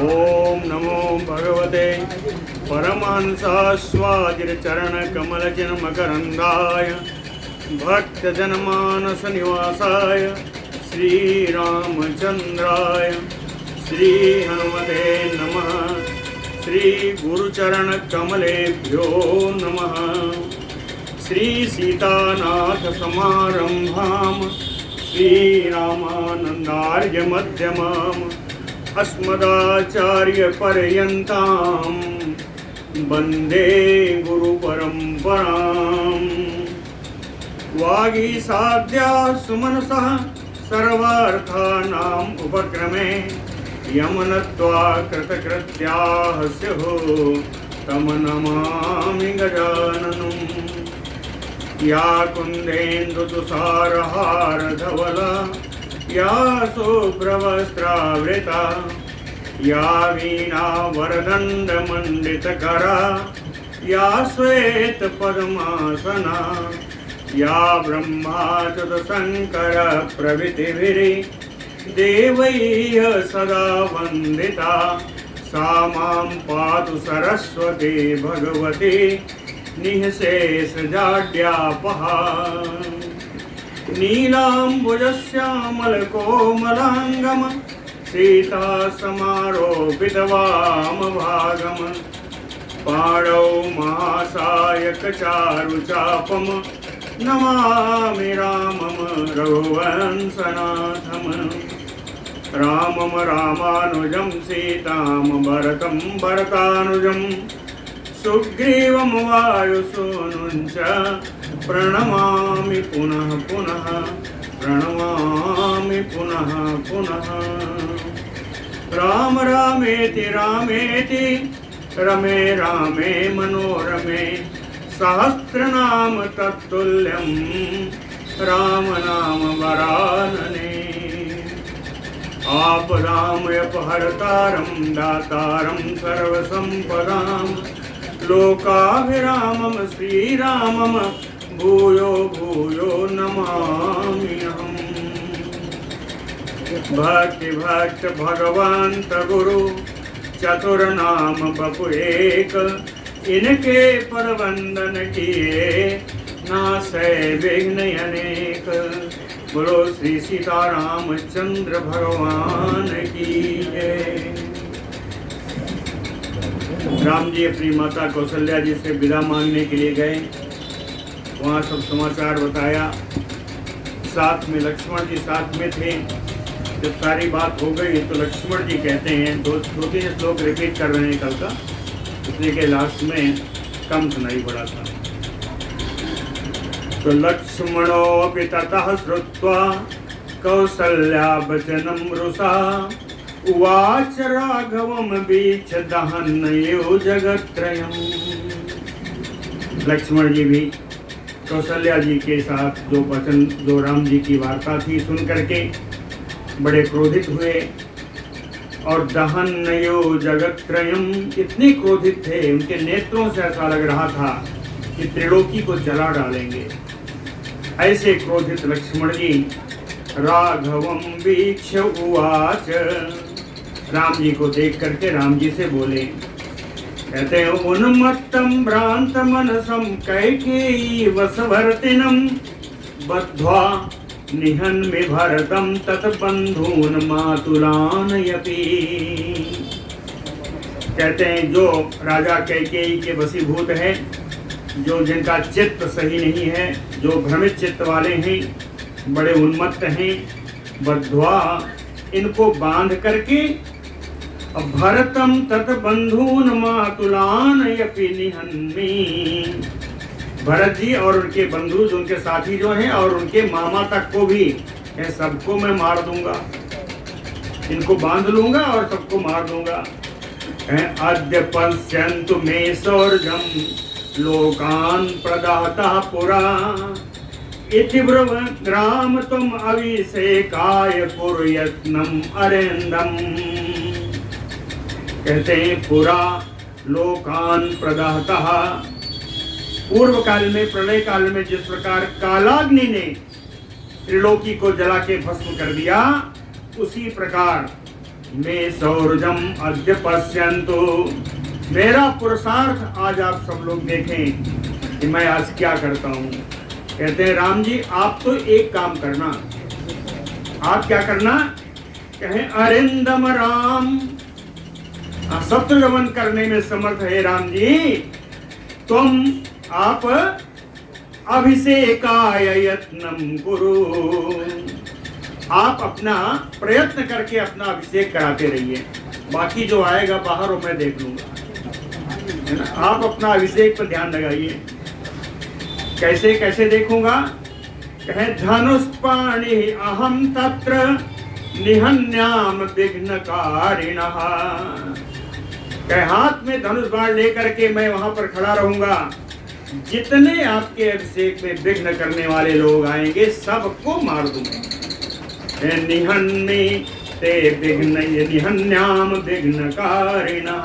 ओम नमो भगवते परमहंसास्वादिचरणकमलचिन्मकरन्दाय भक्तजनमानसनिवासाय श्रीरामचन्द्राय श्रीहनुमते नमः। श्रीगुरुचरणकमलेभ्यो नमः। श्रीसीतानाथसमारम्भां श्रीरामानन्दार्यमध्यमाम् अस्मदाचार्यपर्यन्तां वन्दे गुरुपरम्पराम्। वागीसाद्या सुमनसः सर्वार्थानाम् उपक्रमे यमनत्वा कृतकृत्याः स्युः तं नमामि गजाननम्। या कुन्देन्दुतुषारहारधवला या शुभ्रवस्त्रावृता या वीणावरदण्डमण्डितकरा या श्वेतपद्मासना या ब्रह्माच्युतशङ्करप्रभृतिभिर्देवैः सदा वन्दिता सा मां पातु सरस्वती भगवती निःशेषजाड्यापहा। नीलाम्बुजश्यामलकोमलाङ्गम सीतासमारोपितवामभागम पाणौ महासायकचारुचापम नमामि रामं रघुवंशनाथम्। रामं रामानुजं सीतां भरतं भरतानुजं सुग्रीवं वायुसूनुं च प्रणमामि पुनः पुनः प्रणमामि पुनः पुनः। राम रामेति रामेति रमे रामे मनोरमे सहस्रनाम तत्तुल्यं राम नाम वरानने। आपदामयपहर्तारं दातारं सर्वसम्पदां लोकाभिरामं श्रीरामं भूयो भूयो नमाम्यहम्। भक्ति भक्त भगवंत गुरु चतुर्नाम बपु एक इनके पर वंदन किए नासै विघ्न अनेक। बोलो श्री सीतारामचंद्र भगवान की जय। राम जी अपनी माता कौशल्या जी से विदा मांगने के लिए गए। वहाँ सब समाचार बताया। साथ में लक्ष्मण जी साथ में थे। जब सारी बात हो गई तो लक्ष्मण जी कहते हैं, दो तीन श्लोक रिपीट कर रहे हैं कल का, इसलिए के लास्ट में कम सुनाई पड़ा था। तो लक्ष्मणोऽपि ततः श्रुत्वा कौसल्या वचनं रुषा उवाच राघवं वीक्षदहन्यो जगत्त्रयम्। लक्ष्मण जी भी कौशल्या जी के साथ जो राम जी की वार्ता थी सुन करके बड़े क्रोधित हुए और दहन्यो जगत्त्रयम् इतने क्रोधित थे, उनके नेत्रों से ऐसा लग रहा था कि त्रिलोकी को जला डालेंगे। ऐसे क्रोधित लक्ष्मण जी राघवं वीक्ष्य उवाच, राम जी को देख करके राम जी से बोले, कहते हैं उन्मत्तं भ्रांत मनसं कैकेयी वसवर्तिनं बद्ध्वा निहन्मि भरतं तत्बन्धून् मातुलानयपि। कहते हैं जो राजा कैकेयी के वशीभूत है, जो जिनका चित्त सही नहीं है, जो भ्रमित चित्त वाले हैं, बड़े उन्मत्त हैं, बद्ध्वा इनको बांध करके भरतम तत्बंधून मातुलानयपि निहन्मि। भरत जी और उनके बंधु जो उनके साथी जो हैं और उनके मामा तक को भी सबको मैं मार दूंगा, इनको बांध लूंगा और सबको मार दूंगा। अद्य पश्यन्तु मे शौर्यं लोकान् प्रदातः पुरा इति ब्रुवन् राम तुम अभिषेकाय कुर्यत्नम् अरेन्दम्। कहते हैं पुरा लोकान् प्रदातः, पूर्व काल में प्रलय काल में जिस प्रकार कालाग्नि ने त्रिलोकी को जला के भस्म कर दिया, उसी प्रकार मे सौर्जम अद्य पश्यन्तु। मेरा पुरुषार्थ आज आप सब लोग देखें कि मैं आज क्या करता हूँ। कहते हैं राम जी आप तो एक काम करना। आप क्या करना? कहें अरिंदम राम, शत्रु दमन करने में समर्थ है राम जी, तुम आप अभिषेकाय यत्नम कुरु। आप अपना प्रयत्न करके अपना अभिषेक कराते रहिए, बाकी जो आएगा बाहर वो मैं देख लूंगा, है ना। आप अपना अभिषेक पर ध्यान लगाइए। कैसे कैसे देखूंगा? कहे धनुष्पाणि अहम तत्र निहन्याम विघ्नकारिणः। कहे हाथ में धनुष बाण लेकर के मैं वहां पर खड़ा रहूंगा, जितने आपके अभिषेक में विघ्न करने वाले लोग आएंगे सबको मार दूंगा। निहन्ने ते विघ्न निहन्याम विघ्नकारिणः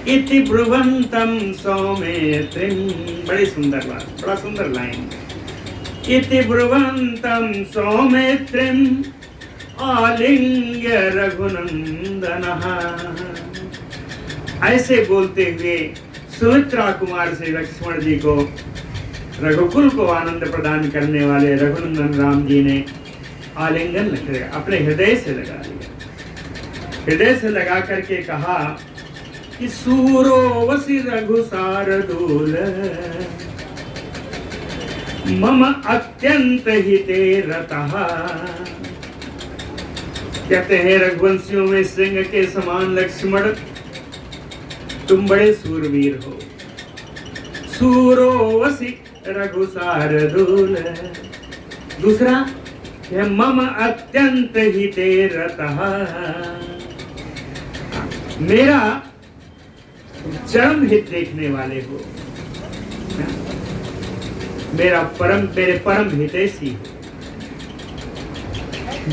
इति ब्रुवंतम सौमित्रिम। बड़ी सुंदर बात, बड़ा सुंदर लाइन। इति ब्रुवंतम सौमित्रिम आलिंग्य रघुनंदनः। ऐसे बोलते हुए सुमित्रा कुमार से लक्ष्मण जी को, रघुकुल को आनंद प्रदान करने वाले रघुनंदन राम जी ने आलिंगन अपने हृदय से लगा लिया। हृदय से लगा करके कहा कि सूरो वसि रघु शार्दूल मम अत्यंत हिते रतः। कहते हैं रघुवंशियों में सिंह के समान लक्ष्मण तुम बड़े सूरवीर हो। सूरो वसि रघु शार्दूल। दूसरा मम अत्यंत हिते रतः, मेरा चरम हित देखने वाले हो, मेरे परम हितैषी हो।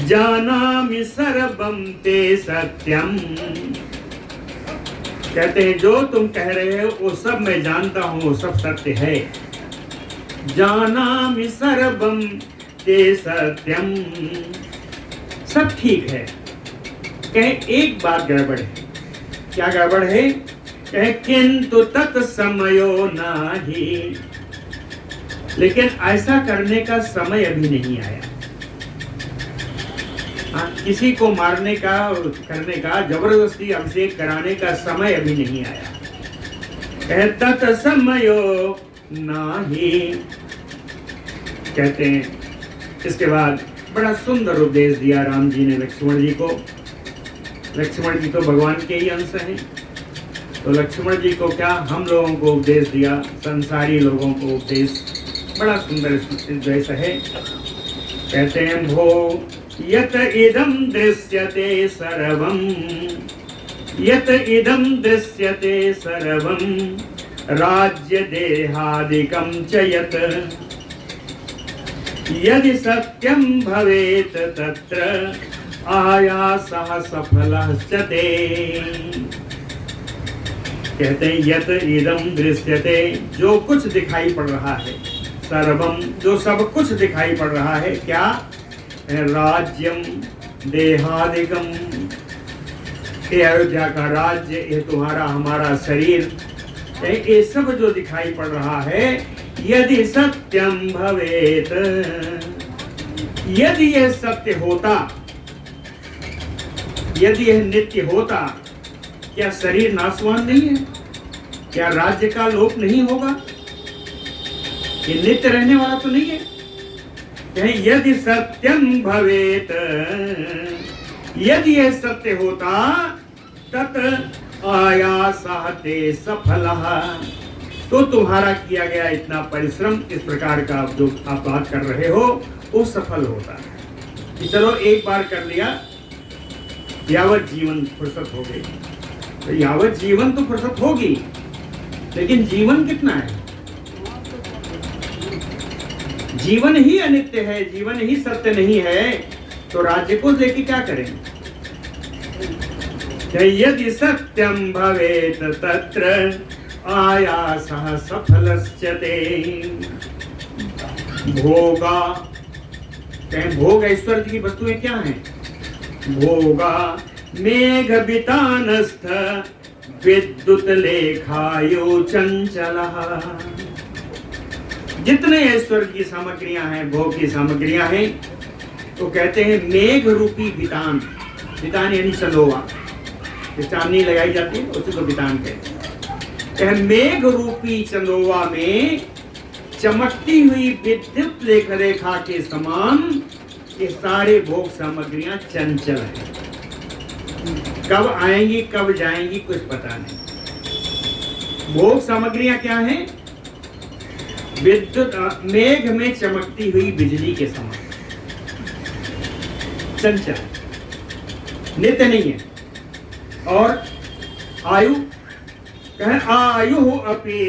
जानामि सर्वं ते सत्यम। कहते हैं जो तुम कह रहे हो वो सब मैं जानता हूं, वो सब सत्य है। जानामि सर्वं ते सत्यम, सब ठीक है। कहे एक बात गड़बड़ है। क्या गड़बड़ है? कहे किंतु तत्समयो नाही। लेकिन ऐसा करने का समय अभी नहीं आया। किसी को मारने का करने का जबरदस्ती अभिषेक कराने का समय अभी नहीं आया। कहे तत्समयो नाही। कहते हैं इसके बाद बड़ा सुंदर उपदेश दिया राम जी ने लक्ष्मण जी को। लक्ष्मण जी तो भगवान के ही अंश हैं, तो लक्ष्मण जी को क्या हम लोगों को उपदेश दिया, संसारी लोगों को उपदेश बड़ा सुंदर उपदेश है। कहते हैं भो यत इदं दृश्यते सर्वं, यत इदं दृश्यते सर्वं राज्य देहादिकं च यत् यदि सत्यं भवेत् तत्र आयासः सफलश्चते। कहते हैं यत इदं दृश्यते, जो कुछ दिखाई पड़ रहा है, सर्वम जो सब कुछ दिखाई पड़ रहा है, क्या? राज्यम देहादिकम, ये अयोध्या का राज्य, ये तुम्हारा हमारा शरीर, ये सब जो दिखाई पड़ रहा है, यदि सत्यम भवेत, यदि यह सत्य होता, यदि यह नित्य होता, क्या शरीर नाशवान नहीं है? क्या राज्य का लोप नहीं होगा? ये नित्य रहने वाला तो नहीं है। यदि सत्यम भवेत, यदि यह सत्य होता, तत् आयासः ते सफलः, तो तुम्हारा किया गया इतना परिश्रम, इस प्रकार का जो आप बात कर रहे हो, वो सफल होता है। कि चलो एक बार कर लिया, यावत जीवन फुर्सत हो गई, तो यावत जीवन तो फुर्सत होगी, लेकिन जीवन कितना है? जीवन ही अनित्य है, जीवन ही सत्य नहीं है, तो राज्य को लेके क्या करें? यदि सत्यम भवेत तत्र आयासः सफलश्चते। भोगा, कहें भोग ऐश्वर्य की वस्तुएं क्या हैं? भोगा मेघ वितानस्थ विद्युत लेखायो चंचलः। जितने ऐश्वर्य की सामग्रियां हैं, भोग की सामग्रियां हैं, तो कहते हैं मेघ रूपी वितान, वितान यानी चंदोवा, चांदनी लगाई जाती है उसी को वितान कहते हैं। मेघ रूपी चंदोवा में चमकती हुई विद्युत रेखा के समान ये सारे भोग सामग्रियां चंचल हैं। कब आएंगी कब जाएंगी कुछ पता नहीं। भोग सामग्रियां क्या हैं? विद्युत मेघ में चमकती हुई बिजली के समान चंचल, नित्य नहीं है। और आयु कहे आयु अपि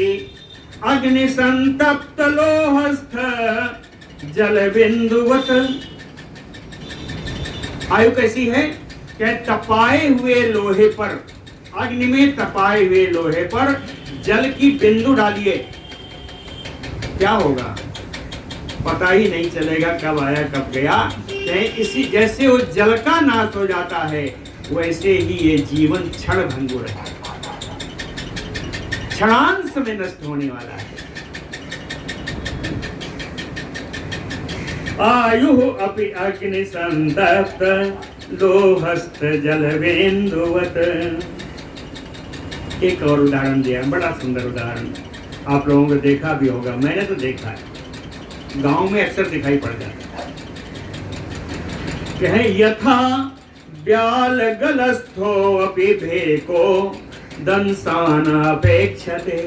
अग्नि संतप्त लोहस्थ जल बिंदुवत। आयु कैसी है? क्या तपाए हुए लोहे पर, अग्नि में तपाए हुए लोहे पर जल की बिंदु डालिए, क्या होगा पता ही नहीं चलेगा, कब आया कब गया। इसी जैसे वो जल का नाश हो जाता है वैसे ही ये जीवन क्षण भंगुर है, क्षणांश में नष्ट होने वाला है। आयु अपि अग्नि संतप्त लोहस्थ जल बिंदुवत। एक और उदाहरण दिया, बड़ा सुंदर उदाहरण, आप लोगों को देखा भी होगा, मैंने तो देखा है, गांव में अक्सर दिखाई पड़ जाता है। कहे यथा ब्याल गलस्थो अपि भेको दंसान अपेक्षते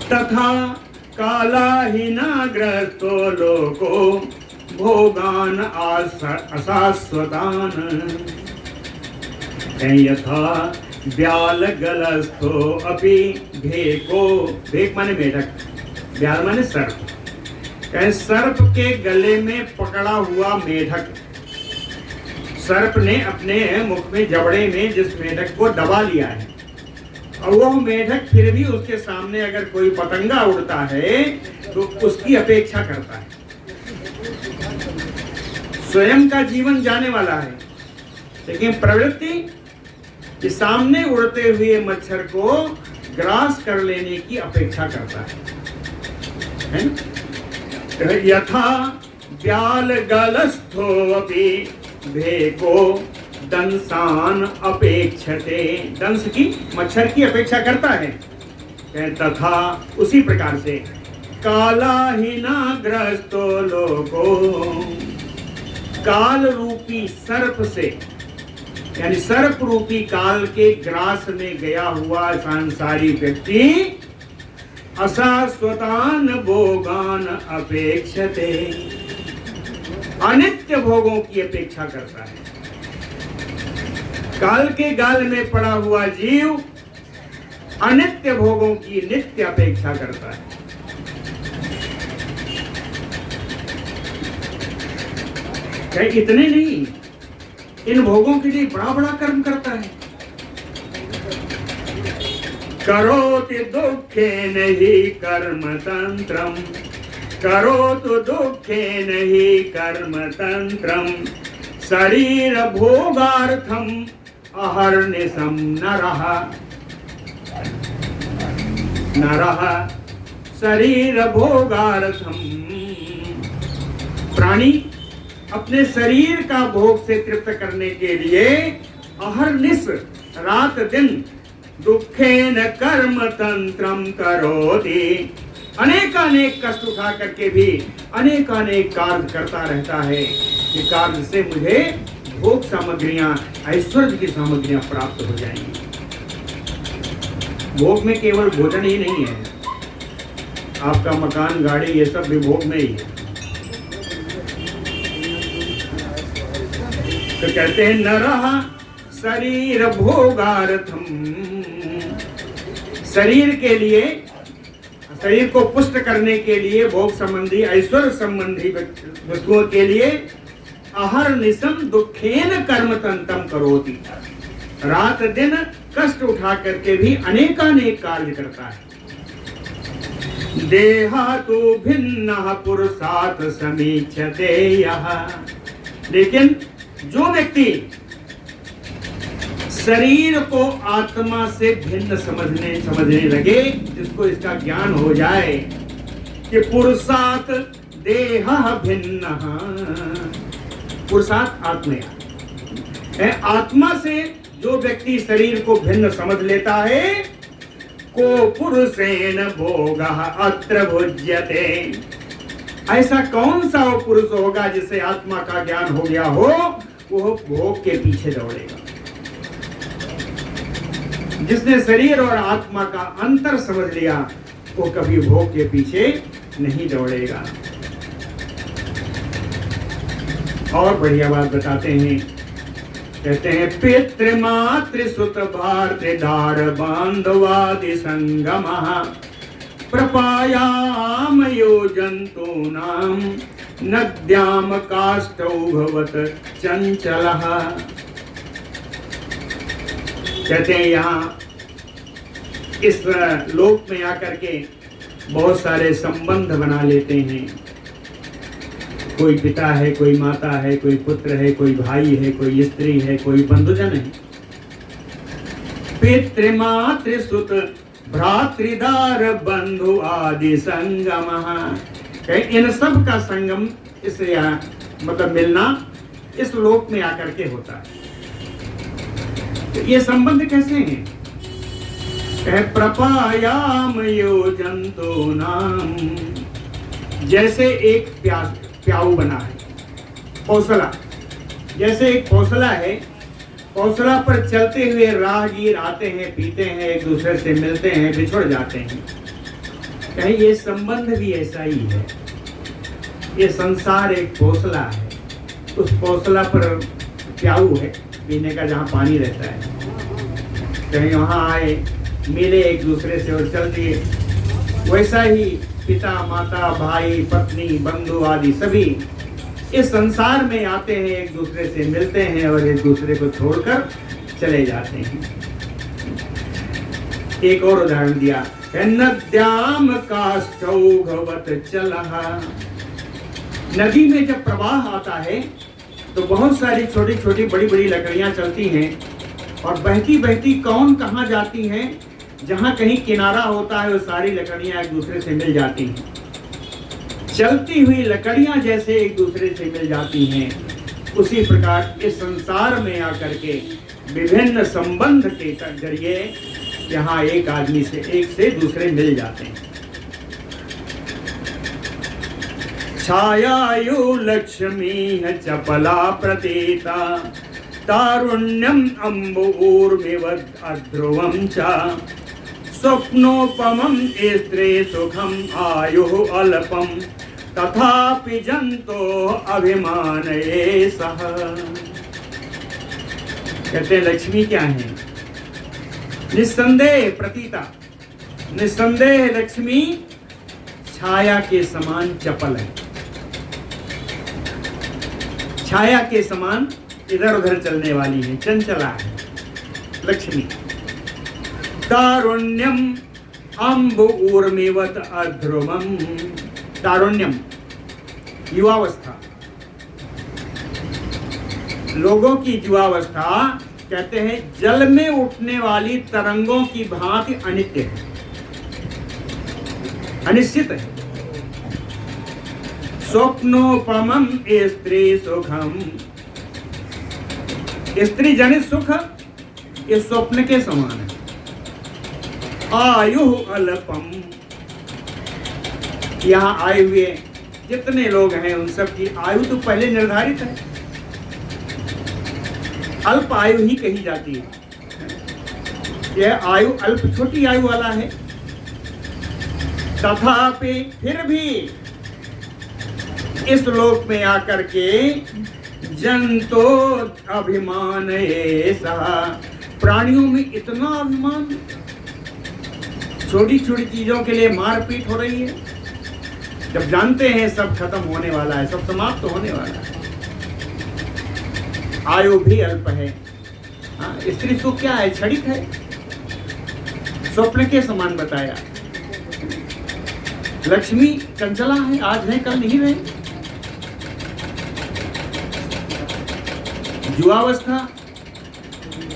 तथा कालाहीनाग्रस्तो लोको भोगान अशाश्वतान। यथा ब्याल गलस्थो अपि भेको, भेक माने मेढक, ब्याल माने सर्प। सर्प के गले में पकड़ा हुआ मेढक, सर्प ने अपने मुख में जबड़े में जिस मेढक को दबा लिया है, और वह मेढक फिर भी उसके सामने अगर कोई पतंगा उड़ता है तो उसकी अपेक्षा करता है। स्वयं का जीवन जाने वाला है, लेकिन प्रवृत्ति कि सामने उड़ते हुए मच्छर को ग्रास कर लेने की अपेक्षा करता है। यथा ब्याल गलस्थो अपि भेको दंसान अपेक्षते, दंश की, मच्छर की अपेक्षा करता है। तथा उसी प्रकार से कालाहीनाग्रस्तो लोको, काल रूपी सर्प से, यानी सर्प रूपी काल के ग्रास में गया हुआ सांसारी व्यक्ति अशाश्वतान भोगान अपेक्षते, अनित्य भोगों की अपेक्षा करता है। काल के गाल में पड़ा हुआ जीव अनित्य भोगों की नित्य अपेक्षा करता है। क्या इतने नहीं, इन भोगों के लिए बड़ा बड़ा कर्म करता है। करोति दुःखेन हि कर्म तंत्रम, करोतु दुःखेन हि कर्म तंत्रम, शरीर भोगार्थम अहर्निशं नरः, नरः शरीर भोगार्थम। प्राणी अपने शरीर का भोग से तृप्त करने के लिए अहर्निश, रात दिन दुखेन कर्म तंत्रम करोति, अनेकानेक कष्ट उठा करके भी अनेकानेक कार्य करता रहता है कि कार्य से मुझे भोग सामग्रियां, ऐश्वर्य की सामग्रियां प्राप्त हो जाएंगी। भोग में केवल भोजन ही नहीं है, आपका मकान, गाड़ी, ये सब भी भोग में ही है। तो कहते हैं नरः शरीर भोगार्थम, शरीर के लिए, शरीर को पुष्ट करने के लिए, भोग संबंधी, ऐश्वर्य संबंधी वस्तुओं के लिए अहर्निशं दुखेन कर्म तंत्रम करोति, रात दिन कष्ट उठा करके भी अनेकानेक कार्य करता है। देहा तो भिन्नः पुरुषात् समीक्षते यः, लेकिन जो व्यक्ति शरीर को आत्मा से भिन्न समझने लगे, जिसको इसका ज्ञान हो जाए कि पुरुषात् देहः भिन्नः, पुरुषात् आत्मया, आत्मा से जो व्यक्ति शरीर को भिन्न समझ लेता है, को पुरुषेण भोगः अत्र भुज्यते, ऐसा कौन सा वो पुरुष होगा जिसे आत्मा का ज्ञान हो गया हो, वो भोग के पीछे दौड़ेगा। जिसने शरीर और आत्मा का अंतर समझ लिया, वो कभी भोग के पीछे नहीं दौड़ेगा। और बढ़िया बात बताते हैं, कहते हैं पितृमातृ सुत भातृदार बांधवादि संगमः प्रपायाम योजन्तूनां नद्याम काष्ठौ भवत चंचलः। कहते हैं यहाँ इस लोक में आकर के बहुत सारे संबंध बना लेते हैं। कोई पिता है, कोई माता है, कोई पुत्र है, कोई भाई है, कोई स्त्री है, कोई बंधुजन है। पितृमातृ सुत भ्रातृदार बंधु आदि संगम, इन सब का संगम इस मतलब मिलना इस लोक में आकर के होता है। तो ये संबंध कैसे हैं? प्रपायाम योजन्तूनाम, जैसे एक प्याऊ बना है, पौसला, जैसे एक पौसला है, पौसला पर चलते हुए राहगीर आते हैं, पीते हैं, एक दूसरे से मिलते हैं, बिछुड़ जाते हैं। कहीं ये संबंध भी ऐसा ही है। ये संसार एक पौसला है, उस पौसला पर प्याऊ है, पीने का जहाँ पानी रहता है। कहीं वहाँ आए, मिले एक दूसरे से और चल दिए। वैसा ही पिता माता भाई पत्नी बंधु आदि सभी इस संसार में आते हैं, एक दूसरे से मिलते हैं और एक दूसरे को छोड़कर चले जाते हैं। एक और उदाहरण दिया, नद्याम काष्ठौ भवत चलः, नदी में जब प्रवाह आता है तो बहुत सारी छोटी छोटी बड़ी बड़ी लकड़ियां चलती हैं और बहती बहती कौन कहाँ जाती हैं, जहाँ कहीं किनारा होता है वो सारी लकड़ियां एक दूसरे से मिल जाती हैं। चलती हुई लकड़ियां जैसे एक दूसरे से मिल जाती हैं, उसी प्रकार इस संसार में आकर के विभिन्न संबंध के जरिए यहाँ एक आदमी से एक से दूसरे मिल जाते हैं। छायायु लक्ष्मी चपला प्रतीता तारुण्यम अम्बूर्मिवद अध्रुवं च स्वप्नोपमं स्त्रे सुखम आयुः अल्पम तथापि जंतो अभिमानये सह। कहते हैं लक्ष्मी क्या है? निस्संदेह प्रतीता, निस्संदेह लक्ष्मी छाया के समान चपल है, छाया के समान इधर उधर चलने वाली है, चंचला है लक्ष्मी। तारुण्यम अम्ब ऊर्मिवत अध्रुवम, तारुण्यम युवावस्था, लोगों की युवावस्था कहते हैं जल में उठने वाली तरंगों की भांति अनित्य है, अनिश्चित है। स्वप्नोपमं स्त्री सुखम, स्त्री जनित सुख ये स्वप्न के समान है। आयु अल्पम, यहाँ आए हुए जितने लोग हैं उन सब की आयु तो पहले निर्धारित है, अल्प आयु ही कही जाती है। यह आयु अल्प छोटी आयु वाला है। तथापि फिर भी इस लोक में आकर के जंतो अभिमान ऐसा, प्राणियों में इतना अभिमान, छोटी छोटी चीजों के लिए मारपीट हो रही है, जब जानते हैं सब खत्म होने वाला है, सब समाप्त तो होने वाला है। आयु भी अल्प है। स्त्री सुख क्या है? क्षणिक है, स्वप्न के समान बताया। लक्ष्मी चंचला है, आज है कल नहीं रहे। युवावस्था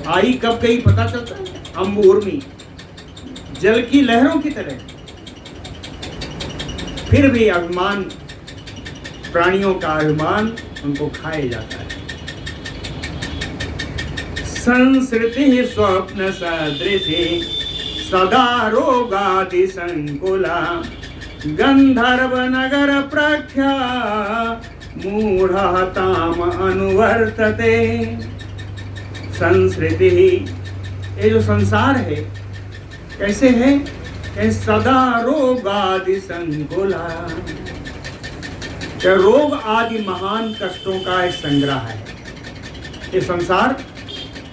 आई कब गई पता चलता है। हम उर्मी जल की लहरों की तरह, फिर भी अभिमान, प्राणियों का अभिमान उनको खाए जाता है। संस्कृति स्वप्न सदृशी सदा रोगादि संकुला, गंधर्व नगर प्रख्या मूढ़ः ताम अनुवर्तते। संस्कृति, ये जो संसार है कैसे है? सदा रोगादि संकुला, रोग आदि महान कष्टों का एक संग्रह है ये संसार।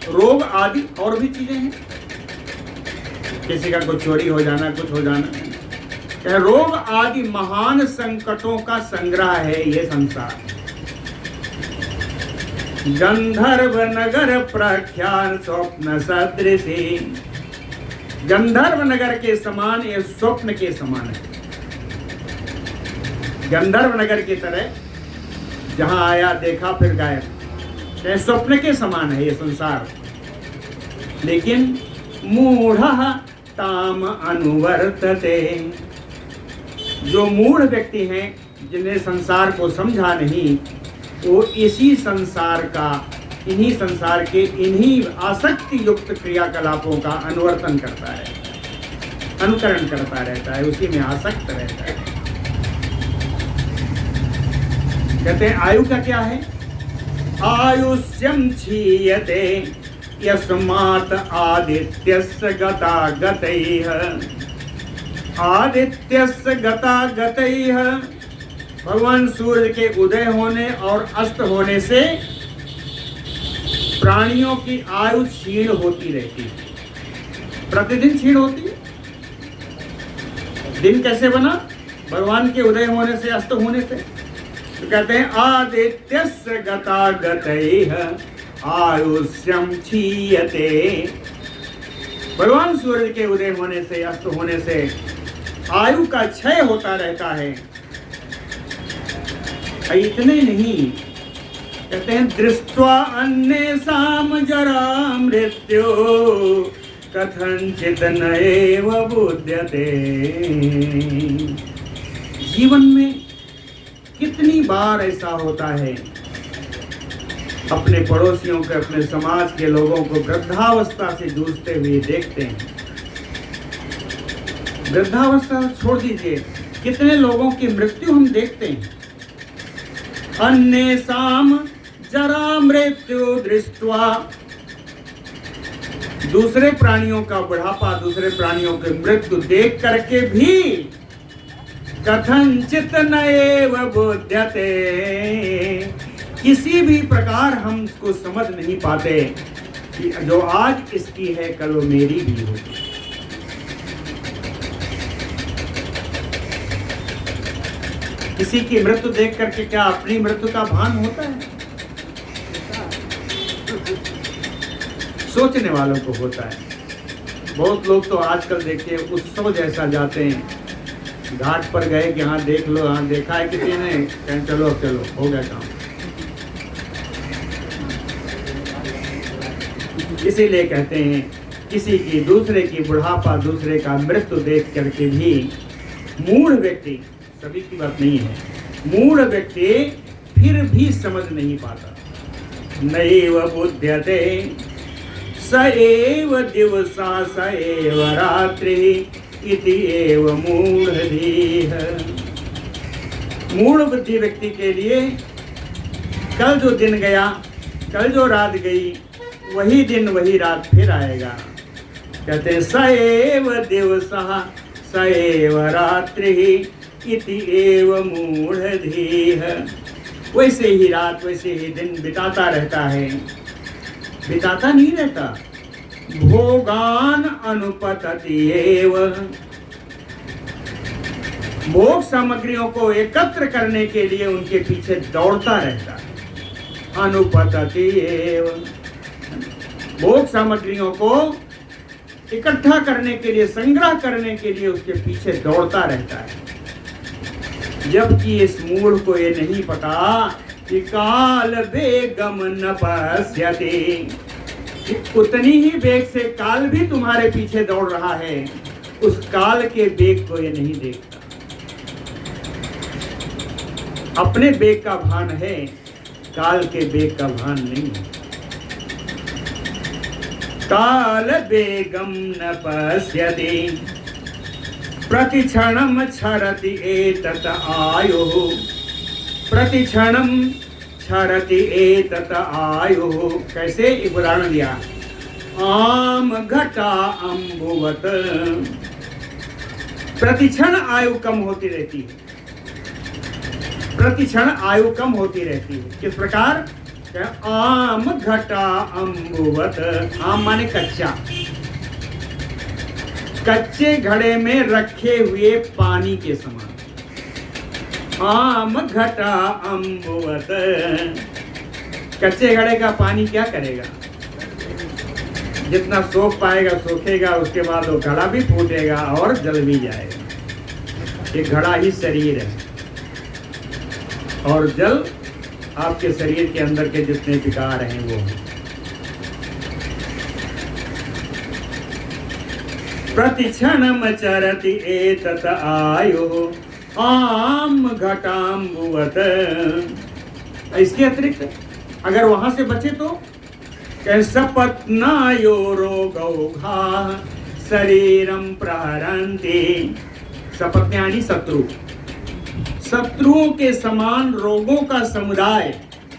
रोग आदि और भी चीजें हैं, किसी का कुछ चोरी हो जाना, कुछ हो जाना, रोग आदि महान संकटों का संग्रह है ये संसार। गंधर्व नगर प्रख्यान स्वप्न सदृशी, गंधर्व नगर के समान ये स्वप्न के समान है। गंधर्व नगर की तरह जहां आया देखा फिर गायब, स्वप्न के समान है ये संसार। लेकिन मूढ़ः ताम अनुवर्तते, जो मूढ़ व्यक्ति हैं जिन्हें संसार को समझा नहीं, वो इसी संसार का, इन्हीं संसार के इन्हीं आसक्ति युक्त क्रियाकलापों का अनुवर्तन करता है, अनुकरण करता रहता है, उसी में आसक्त रहता है। कहते हैं आयु का क्या है? आयुष्यम क्षीयते यस्मात् आदित्यस्य गतागतैः, आदित्यस्य गतागतैः, भगवान सूर्य के उदय होने और अस्त होने से प्राणियों की आयु क्षीण होती रहती है, प्रतिदिन क्षीण होती है। दिन कैसे बना? भगवान के उदय होने से, अस्त होने से। तो कहते हैं आदित्यस्य गतागतैः आयुष्यम क्षीयते, भगवान सूर्य के उदय होने से, अस्त होने से आयु का क्षय होता रहता है। इतने नहीं, कहते हैं दृष्ट्वा अन्येषां जरा मृत्यु कथंचित् नैव बुध्यते। जीवन में कितनी बार ऐसा होता है, अपने पड़ोसियों के, अपने समाज के लोगों को वृद्धावस्था से जूझते हुए देखते हैं। वृद्धावस्था छोड़ दीजिए, कितने लोगों की मृत्यु हम देखते हैं। अन्येषां जरा मृत्यु दृष्ट्वा, दूसरे प्राणियों का बुढ़ापा, दूसरे प्राणियों की मृत्यु देख करके भी कथंचित् नैव बुध्यते, किसी भी प्रकार हम उसको समझ नहीं पाते कि जो आज इसकी है कल वो मेरी भी होगी। किसी की मृत्यु देख करके क्या अपनी मृत्यु का भान होता है? सोचने वालों को होता है। बहुत लोग तो आजकल देखिए उत्सव जैसा जाते हैं, घाट पर गए कि हाँ देख लो, हाँ देखा है किसी ने, कहें चलो चलो हो गया काम। इसीलिए कहते हैं किसी की, दूसरे की बुढ़ापा, दूसरे का मृत्यु देख करके भी मूढ़ व्यक्ति, सभी की बात नहीं है, मूढ़ व्यक्ति फिर भी समझ नहीं पाता। नैव बुध्यते स एव दिवसा स एव रात्रिः इति एव मूढ़धीः। मूढ़ बुद्धि व्यक्ति के लिए कल जो दिन गया, कल जो रात गई, वही दिन वही रात फिर आएगा। कहते हैं स एव दिवसा स एव रात्रिः इति एव मूढ़धीः। वैसे ही रात, वैसे ही दिन बिताता रहता है, बिताता नहीं रहता। भोगान अनुपतति एव, भोग सामग्रियों को एकत्र करने के लिए उनके पीछे दौड़ता रहता है। अनुपतति एव, भोग सामग्रियों को इकट्ठा करने के लिए, संग्रह करने के लिए उसके पीछे दौड़ता रहता है। जबकि इस मूढ़ को ये नहीं पता कि काल बेगम न पश्यति, उतनी ही वेग से काल भी तुम्हारे पीछे दौड़ रहा है, उस काल के वेग को ये नहीं देखता। अपने वेग का भान है, काल के वेग का भान नहीं है। काल वेगम न पश्यति प्रतिक्षणम क्षरति एतत आयुः, प्रतिक्षणम क्षरति एतत आयुः। कैसे? एक उदाहरण दिया, आम घटा अम्बुवत। प्रतिक्षण आयु कम होती रहती है, प्रतिक्षण आयु कम होती रहती है। किस प्रकार? आम घटा अम्बुवत। आम माने कच्चा, कच्चे घड़े में रखे हुए पानी के समान। आम घटा अम्बुवत। कच्चे घड़े का पानी क्या करेगा? जितना सोख पाएगा सोखेगा, उसके बाद वो घड़ा भी फूटेगा और जल भी जाएगा। ये घड़ा ही शरीर है, और जल आपके शरीर के अंदर के जितने विकार हैं वो। प्रतिक्षणम चरति एतत आयुः आम घटाम्बुवत। इसके अतिरिक्त अगर वहां से बचे तो सपत्नायो रोगौघा शरीरम प्रहरन्ति। सपत्न्यानि शत्रु, शत्रुओं के समान रोगों का समुदाय,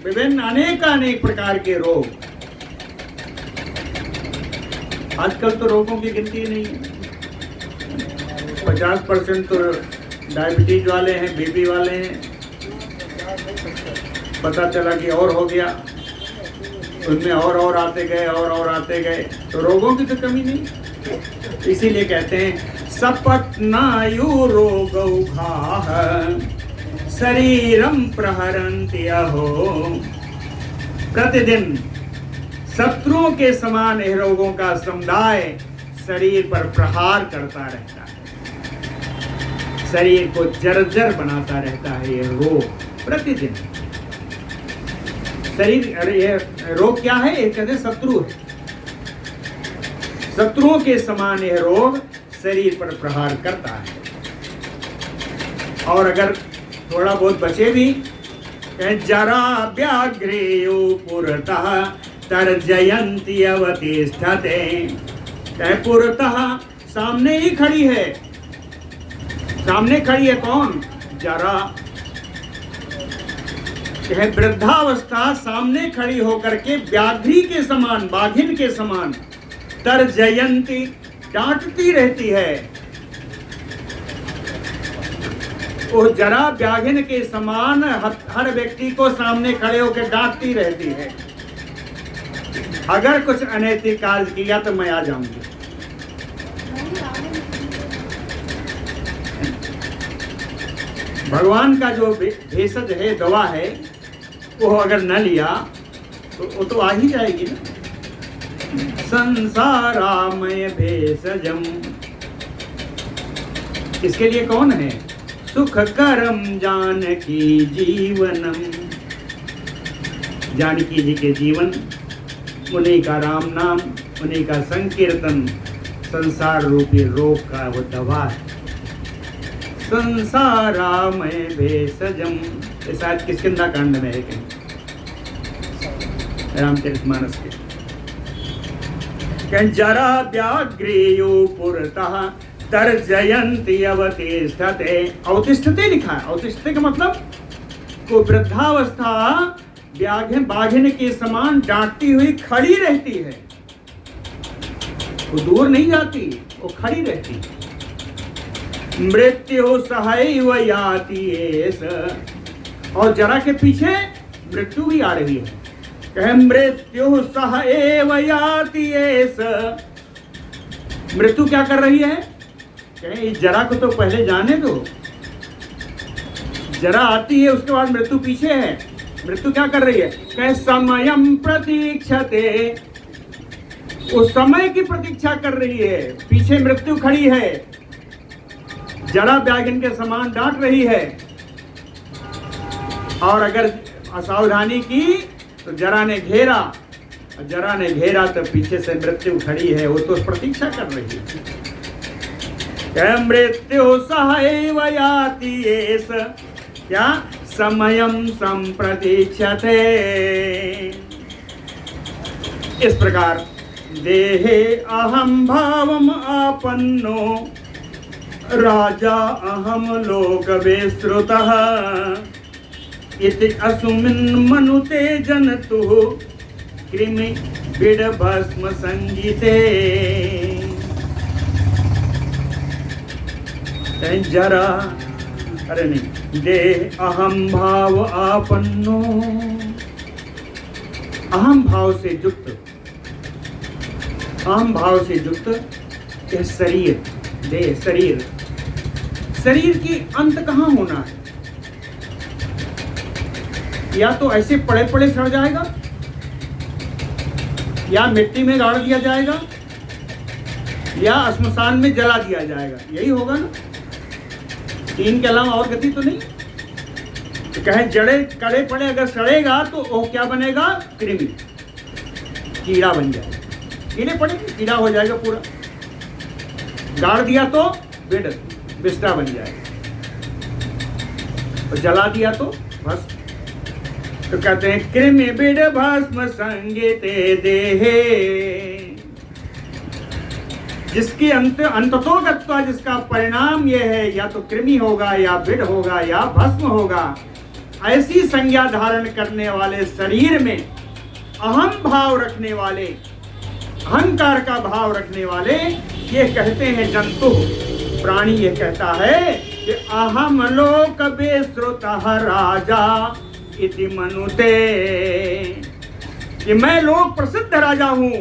विभिन्न अनेक प्रकार के रोग। आजकल तो रोगों की गिनती नहीं है। 50% तो डायबिटीज वाले हैं, बीपी वाले हैं, पता चला कि और हो गया, उनमें और आते गए और आते गए, तो रोगों की तो कमी नहीं। इसीलिए कहते हैं सपत्नायु रोगौघाः शरीरम प्रहरन्ति अहो। प्रतिदिन शत्रुओं के समान यह रोगों का समुदाय शरीर पर प्रहार करता रहता है, शरीर को जर्जर बनाता रहता है। यह रोग प्रतिदिन शरीर, अरे ये रोग क्या है? एक कहते शत्रु है। शत्रुओं के समान यह रोग शरीर पर प्रहार करता है। और अगर थोड़ा बहुत बचे भी, जरा व्याघ्रेयो पुरतः तर्जयन्ति अवतिष्ठते। पुरतः सामने ही खड़ी है, सामने खड़ी है कौन? जरा। वृद्धावस्था सामने खड़ी होकर के व्याघ्री के समान, बाघिन के समान, तर्जयन्ति डांटती रहती है। वो जरा व्याघिन के समान हर व्यक्ति को सामने खड़े होकर डांटती रहती है। अगर कुछ अनैतिक कार्य किया तो मैं आ जाऊंगी। भगवान का जो भेषज है, दवा है, वो अगर न लिया तो वो तो आ ही जाएगी ना। संसारामय भेषजम, इसके लिए कौन है? सुख करम जानकी जीवनम। जानकी जी के जीवन, उन्हीं का राम नाम, उन्हीं का संकीर्तन संसार रूपी रोग का वो दवा है। संसारामय भेषजम, ये शायद किष्किंधा कांड में है कहीं, रामचरितमानस के। जरा व्याघ्रेयो पुरतः तर्जयन्ति अवतिष्ठते। अवतिष्ठते लिखा है। अवतिष्ठते का मतलब को वृद्धावस्था बाघिन के समान डांटती हुई खड़ी रहती है। वो दूर नहीं जाती, वो खड़ी रहती है। मृत्यु सहैव याति एष, और जरा के पीछे मृत्यु भी आ रही है। कहे मृत्यु सहैव याति एष। मृत्यु क्या कर रही है? कहे इस जरा को तो पहले जाने दो। जरा आती है, उसके बाद मृत्यु पीछे है। मृत्यु क्या कर रही है? कहे समयम प्रतीक्षते, उस समय की प्रतीक्षा कर रही है। पीछे मृत्यु खड़ी है, जरा व्याघ्र के समान डांट रही है। और अगर असावधानी की तो जरा ने घेरा, जरा ने घेरा तो पीछे से मृत्यु खड़ी है, वो तो प्रतीक्षा कर रही है। मृत्यु सहैव याति एष क्या समयम संप्रतीक्षते। इस प्रकार देहे अहम भावम आपन्नो राजा अहम लोक विश्रुतः इति अस्मिन् मनुते जन्तु कृमि बिड भस्म संगीते। जरा अरे नहीं, दे अहम भाव आपन्नो, अहम भाव से युक्त, अहम भाव से युक्त यह शरीर, दे शरीर, शरीर की अंत कहाँ होना है? या तो ऐसे पड़े पड़े सड़ जाएगा, या मिट्टी में गाड़ दिया जाएगा, या श्मशान में जला दिया जाएगा, यही होगा ना। तीन के अलावा और गति तो नहीं। तो कहे जड़े कड़े पड़े अगर सड़ेगा तो वो क्या बनेगा? कृमि, कीड़ा बन जाएगा। कीड़े पड़े कीड़ा हो जाएगा पूरा। गाड़ दिया तो बिड, बिस्टा बन जाएगा, और जला दिया तो भस्म। तो कहते हैं कृमि बिड भस्म संगीते देहे, जिसकी अंततोगत्वा जिसका परिणाम यह है, या तो कृमि होगा, या बिड होगा, या भस्म होगा। ऐसी संज्ञा धारण करने वाले शरीर में अहम भाव रखने वाले, अहंकार का भाव रखने वाले ये कहते हैं जंतु, प्राणी ये कहता है कि अहम लोक विश्रुतः राजा इति मनुते, कि मैं लोक प्रसिद्ध राजा हूं,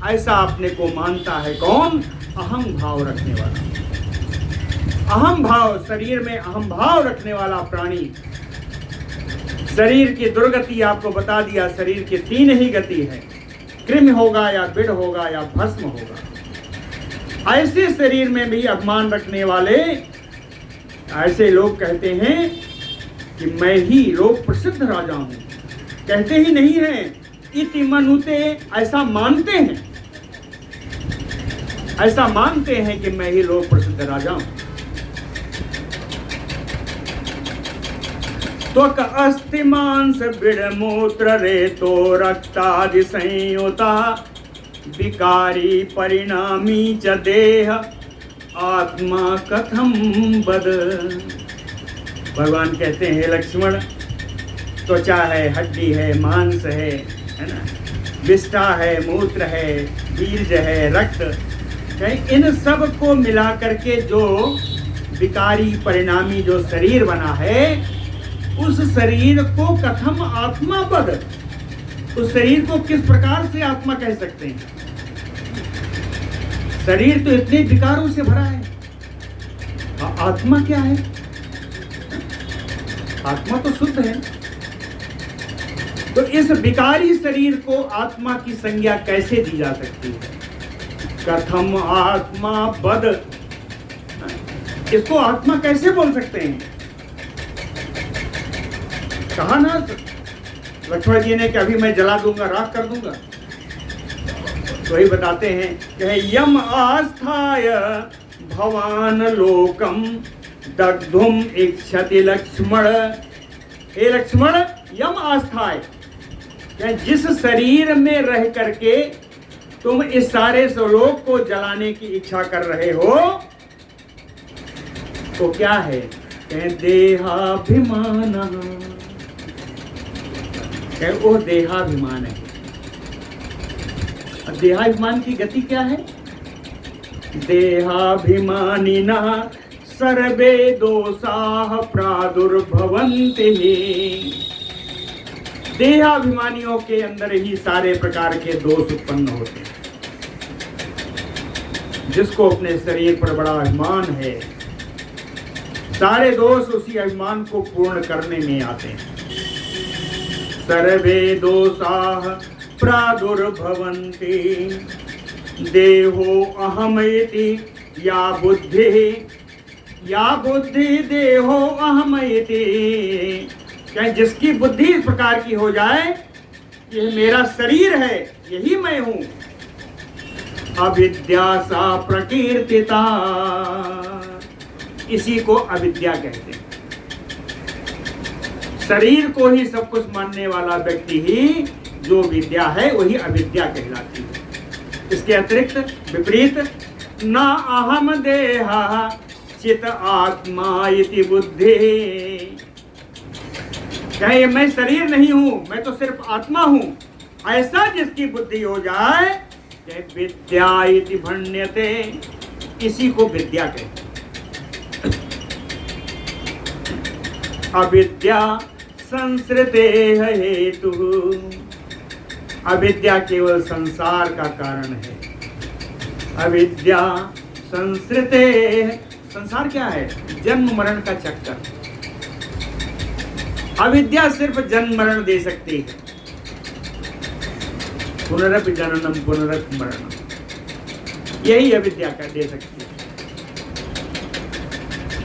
ऐसा अपने को मानता है। कौन? अहम भाव रखने वाला। अहम भाव, शरीर में अहम भाव रखने वाला प्राणी। शरीर की दुर्गति आपको बता दिया, शरीर की तीन ही गति है, कृमि होगा, या बिड होगा, या भस्म होगा। ऐसे शरीर में भी अभिमान रखने वाले ऐसे लोग कहते हैं कि मैं ही लोक प्रसिद्ध राजा हूं। कहते ही नहीं है, इति मनुते, ऐसा मानते हैं, ऐसा मानते हैं कि मैं ही लोक प्रसिद्ध राजा हूं। त्वक अस्थि मांस बिड़ मूत्र रेतो रक्तादि संयुता विकारी परिणामी च देह आत्मा कथम बद। भगवान कहते हैं लक्ष्मण, त्वचा है, हड्डी है, मांस है ना, विष्ठा है, मूत्र है, बीज है, रक्त, इन सब को मिला करके जो विकारी परिणामी जो शरीर बना है, उस शरीर को कथम आत्मा पद, उस शरीर को किस प्रकार से आत्मा कह सकते हैं? शरीर तो इतने विकारों से भरा है, आत्मा क्या है? आत्मा तो शुद्ध है। तो इस विकारी शरीर को आत्मा की संज्ञा कैसे दी जा सकती है? कथम आत्मा बद, इसको आत्मा कैसे बोल सकते हैं? कहा ना लक्ष्मण जी ने कि अभी मैं जला दूंगा, राख कर दूंगा। तो वही बताते हैं कि यम आस्थाय भवान लोकम दग्धुम इच्छति लक्ष्मण। हे लक्ष्मण, यम आस्थाय, जिस शरीर में रह करके तुम इस सारे लोक को जलाने की इच्छा कर रहे हो, तो क्या है? देहाभिमान, वो देहाभिमान है। देहाभिमान की गति क्या है? देहाभिमानिना सर्वे दोषाः प्रादुर्भवन्ति। देहाभिमानियों के अंदर ही सारे प्रकार के दोष उत्पन्न होते हैं। जिसको अपने शरीर पर बड़ा अभिमान है, सारे दोष उसी अभिमान को पूर्ण करने में आते हैं। सर्वे दोषाः प्रादुर्भवन्ति देहो अहमैति या बुद्धि देहो अहमैति कहीं जिसकी बुद्धि इस प्रकार की हो जाए, ये मेरा शरीर है, यही मैं हूं, अविद्या सा प्रकीर्तिता, इसी को अविद्या कहते हैं। शरीर को ही सब कुछ मानने वाला व्यक्ति ही जो विद्या है वही अविद्या कहलाती है। इसके अतिरिक्त विपरीत न अहम देहा चित आत्मा इति बुद्धि, कहे मैं शरीर नहीं हूं, मैं तो सिर्फ आत्मा हूं, ऐसा जिसकी बुद्धि हो जाए, विद्या इति भण्यते, इसी को विद्या कहते हैं। अविद्या संसृते हेतु, अविद्या केवल संसार का कारण है। अविद्या संसृते, संसार क्या है? जन्म मरण का चक्कर। अविद्या सिर्फ जन्म मरण दे सकती है, पुनरपि जननम पुनरपि मरणम, यही अविद्या का दे सकती है।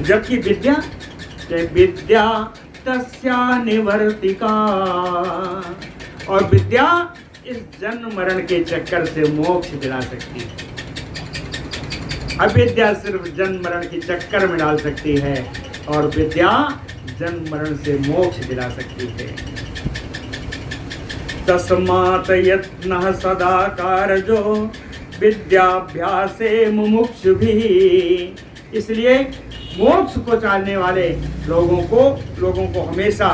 जबकि विद्या, विद्या तस्या निवर्तिका, और विद्या इस जन्म मरण के चक्कर से मोक्ष दिला सकती है। अविद्या सिर्फ जन्म मरण के चक्कर में डाल सकती है, और विद्या जन्म मरण से मोक्ष दिला सकती है। तस्मात् यत्नः सदा कारजो विद्याभ्यासे मुमुक्षुभिः, इसलिए मोक्ष को चाहने वाले लोगों को हमेशा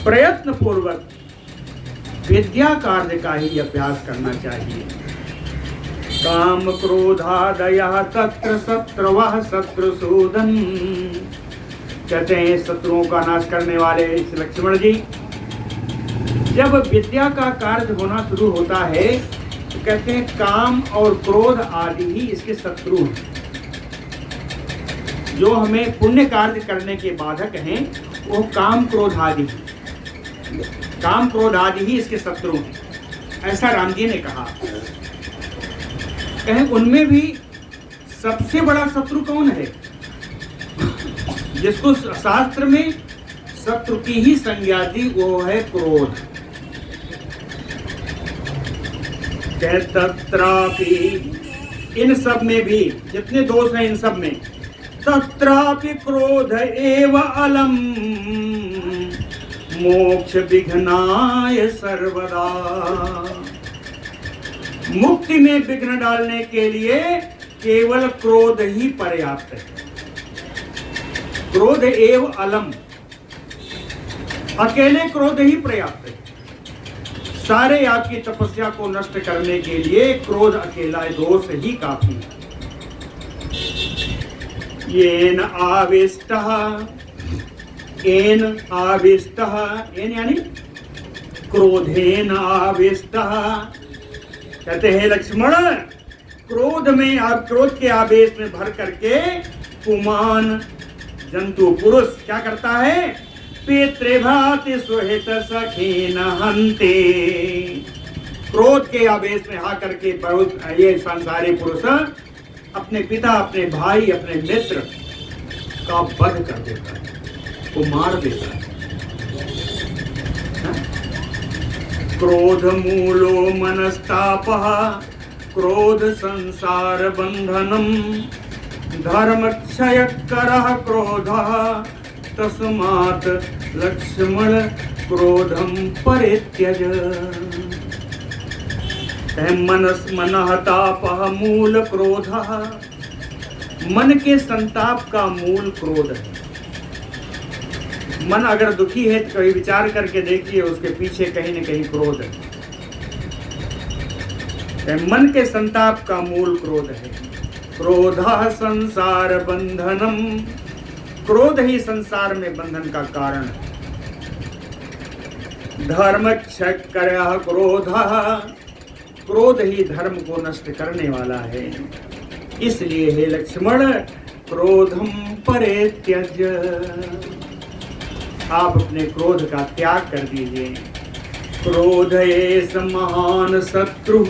प्रयत्न पूर्वक विद्या कार्य का ही अभ्यास करना चाहिए। काम क्रोधादयः तत्र शत्रवः शत्रुसूदन, कहते हैं शत्रुओं का नाश करने वाले लक्ष्मण जी, जब विद्या का कार्य होना शुरू होता है तो कहते हैं काम और क्रोध आदि ही इसके शत्रु हैं। जो हमें पुण्य कार्य करने के बाधक हैं वो काम क्रोध आदि, काम क्रोध आदि ही इसके शत्रु हैं, ऐसा राम जी ने कहा। कहें उनमें भी सबसे बड़ा शत्रु कौन है? जिसको शास्त्र में शत्रु की ही संज्ञा दी, वो है क्रोध। तत्रापि, इन सब में भी जितने दोष हैं इन सब में, तत्रापि क्रोध एव अलम मोक्ष विघ्नाय सर्वदा, मुक्ति में विघ्न डालने के लिए केवल क्रोध ही पर्याप्त है। क्रोध एव अलम, अकेले क्रोध ही पर्याप्त है। सारे आपकी तपस्या को नष्ट करने के लिए क्रोध अकेला दोष ही काफी है। येन आविष्टः, येन आविष्टः, येन यानी क्रोधेन आविष्टः, कहते हैं लक्ष्मण, क्रोध में, आप क्रोध के आवेश में भर करके पुमान जंतु पुरुष क्या करता है? पितृभाति सुहित सखीन हन्ते, क्रोध के आवेश में हा करके ये संसारी पुरुष अपने पिता, अपने भाई, अपने मित्र का वध कर देता है, को मार देता है। क्रोध मूलो मनस्तापः क्रोध संसार बंधनम धर्म क्षयकरः क्रोधः तस्मात् लक्ष्मण क्रोधम परित्यज। मनः तापः मूल क्रोधः, मन के संताप का मूल क्रोध है। मन अगर दुखी है तो कभी विचार करके देखिए, उसके पीछे कहीं न कहीं क्रोध है। मन के संताप का मूल क्रोध है। क्रोधः संसार बंधनम, क्रोध ही संसार में बंधन का कारण है। धर्म क्षयकरः क्रोधः, क्रोध ही धर्म को नष्ट करने वाला है। इसलिए हे लक्ष्मण क्रोधम परित्यज, आप अपने क्रोध का त्याग कर दीजिए। क्रोध एष महान शत्रु,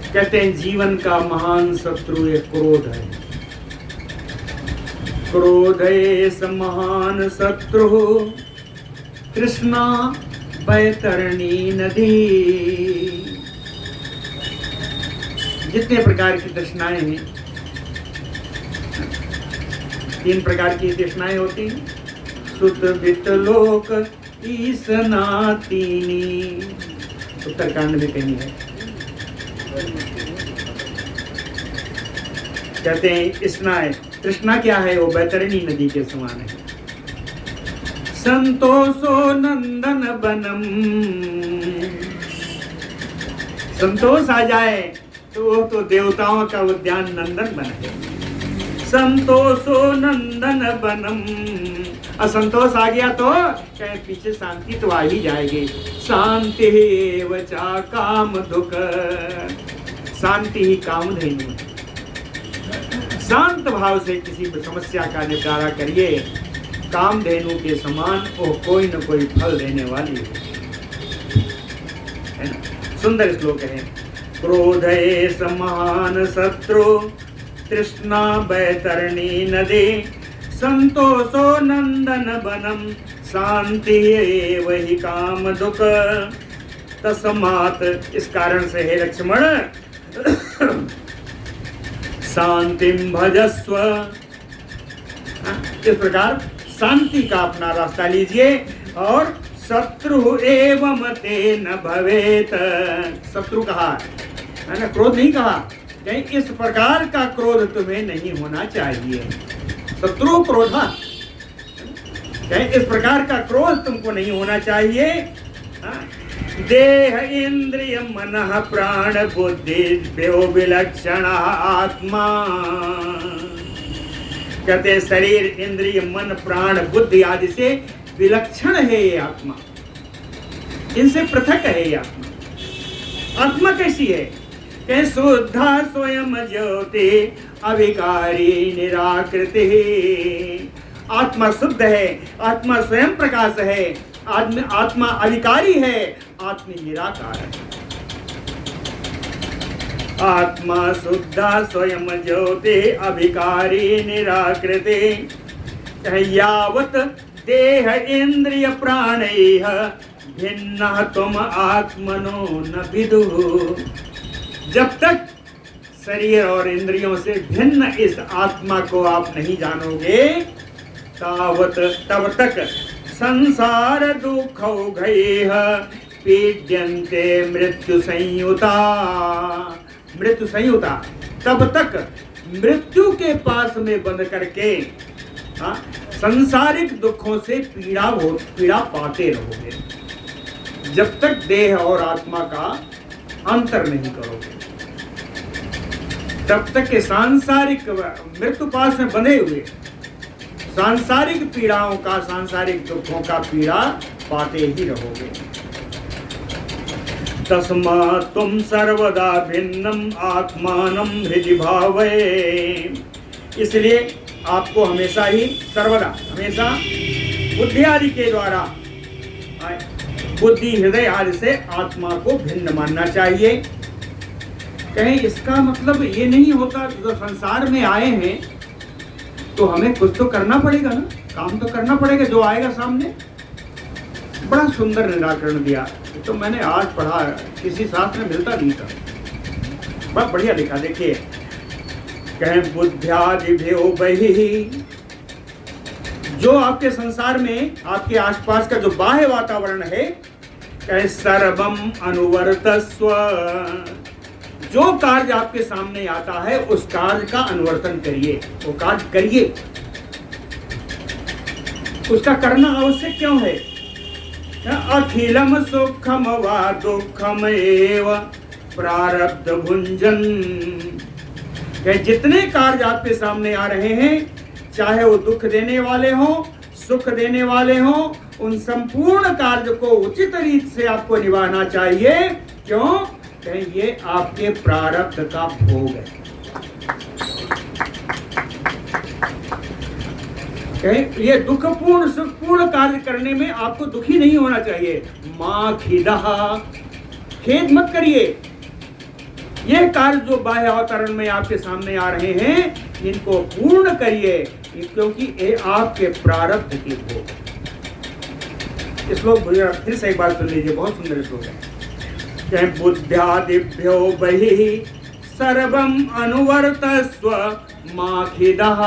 कहते हैं जीवन का महान शत्रु ये क्रोध है। क्रोधेश महान शत्रु तृष्णा बैतरणी नदी। जितने प्रकार की तृष्णाएं हैं, 3 प्रकार की तृष्णाएं होती हैं। सुत वित्त लोक ईसना तीनी, उत्तरकांड में कहीं है। कहते हैं तृष्णा क्या है? वो बैतरणी नदी के समान है। संतोषो नंदन बनम, संतोष आ जाए तो वो तो देवताओं का उद्यान नंदन बन है। संतोषो नंदन बनम, असंतोष आ गया तो चाहे पीछे शांति तो आ ही जाएगी। शांति वचा काम दुख, शांति ही कामधेनु है। शांत भाव से किसी समस्या का निपटारा करिए, कामधेनु के समान वो कोई न कोई फल देने वाली है ना। सुंदर श्लोक है। क्रोधेश महान शत्रु तृष्णा बैतरणी नदी, संतोषो नंदन बनम शांति वही काम दुख। तस्मात्, इस कारण से हे लक्ष्मण, शांतिम भजस्व, इस प्रकार शांति का अपना रास्ता लीजिए। और शत्रु एवं ते न भवेत, शत्रु कहा है ना, क्रोध नहीं कहा। कहीं इस प्रकार का क्रोध तुम्हें नहीं होना चाहिए। शत्रु क्रोध, कहीं इस प्रकार का क्रोध तुमको नहीं होना चाहिए। देह इंद्रिय मन प्राण बुद्धि देव विलक्षण आत्मा, कहते शरीर इंद्रिय मन प्राण बुद्धि आदि से विलक्षण है ये आत्मा, इनसे पृथक है ये आत्मा। आत्मा कैसी है? कह शुद्धा स्वयं ज्योति अविकारी निराकृति। आत्मा शुद्ध है, आत्मा स्वयं प्रकाश है, आत्मा अविकारी है, आत्मा निराकार है। आत्मा शुद्धा स्वयं ज्योति अभिकारी निराकृति। यावत देह इंद्रिय प्राणैः भिन्नः त्वम आत्मनो न विदुः। जब तक शरीर और इंद्रियों से भिन्न इस आत्मा को आप नहीं जानोगे, तब तक संसार दुःखौघैः पीड्यन्ते मृत्यु संयुता। मृत्यु संयुता, तब तक मृत्यु के पास में बंद करके संसारिक दुखों से पीड़ा पाते रहोगे, जब तक देह और आत्मा का अंतर नहीं करोगे। तब तक के सांसारिक मृत्यु पास में बंधे हुए सांसारिक पीड़ाओं का, सांसारिक दुखों का पीड़ा पाते ही रहोगे। तस्मात् तुम सर्वदा भिन्नम आत्मानं हृदि भावये। इसलिए आपको हमेशा ही, सर्वदा, हमेशा बुद्धि आदि के द्वारा, बुद्धि हृदय आदि से आत्मा को भिन्न मानना चाहिए। कहीं इसका मतलब ये नहीं होता कि जो संसार में आए हैं तो हमें कुछ तो करना पड़ेगा ना, काम तो करना पड़ेगा जो आएगा सामने। बड़ा सुंदर निराकरण दिया, तो मैंने आज पढ़ा, किसी शास्त्र में मिलता नहीं था, बड़ा बढ़िया लिखा। देखिए, कहें बुद्ध्यादिभ्यो बहिः, जो आपके संसार में आपके आसपास का जो बाह्य वातावरण है, कहें सर्वम अनुवर्तस्व। जो कार्य आपके सामने आता है उस कार्य का अनुवर्तन करिए, वो कार्य करिए। उसका करना आवश्यक क्यों है? अखिलम सुखम वा दुखम एव प्रारब्ध भुंजन। जितने कार्य आपके सामने आ रहे हैं, चाहे वो दुख देने वाले हो, सुख देने वाले हो, उन संपूर्ण कार्य को उचित रीत से आपको निभाना चाहिए। क्यों? ये आपके प्रारब्ध का भोग है। ये दुखपूर्ण सुखपूर्ण कार्य करने में आपको दुखी नहीं होना चाहिए। माँ खिदः, खेद मत करिए। ये कार्य जो बाह्य अवतरण में आपके सामने आ रहे हैं, इनको पूर्ण करिए, क्योंकि ये आपके प्रारब्ध की भोग। श्लोक फिर से एक बार सुन लीजिए, बहुत सुंदर श्लोक है। क्या बुद्ध्यादिभ्यो बहिः सर्वम अनुवर्तस्व माखिदः।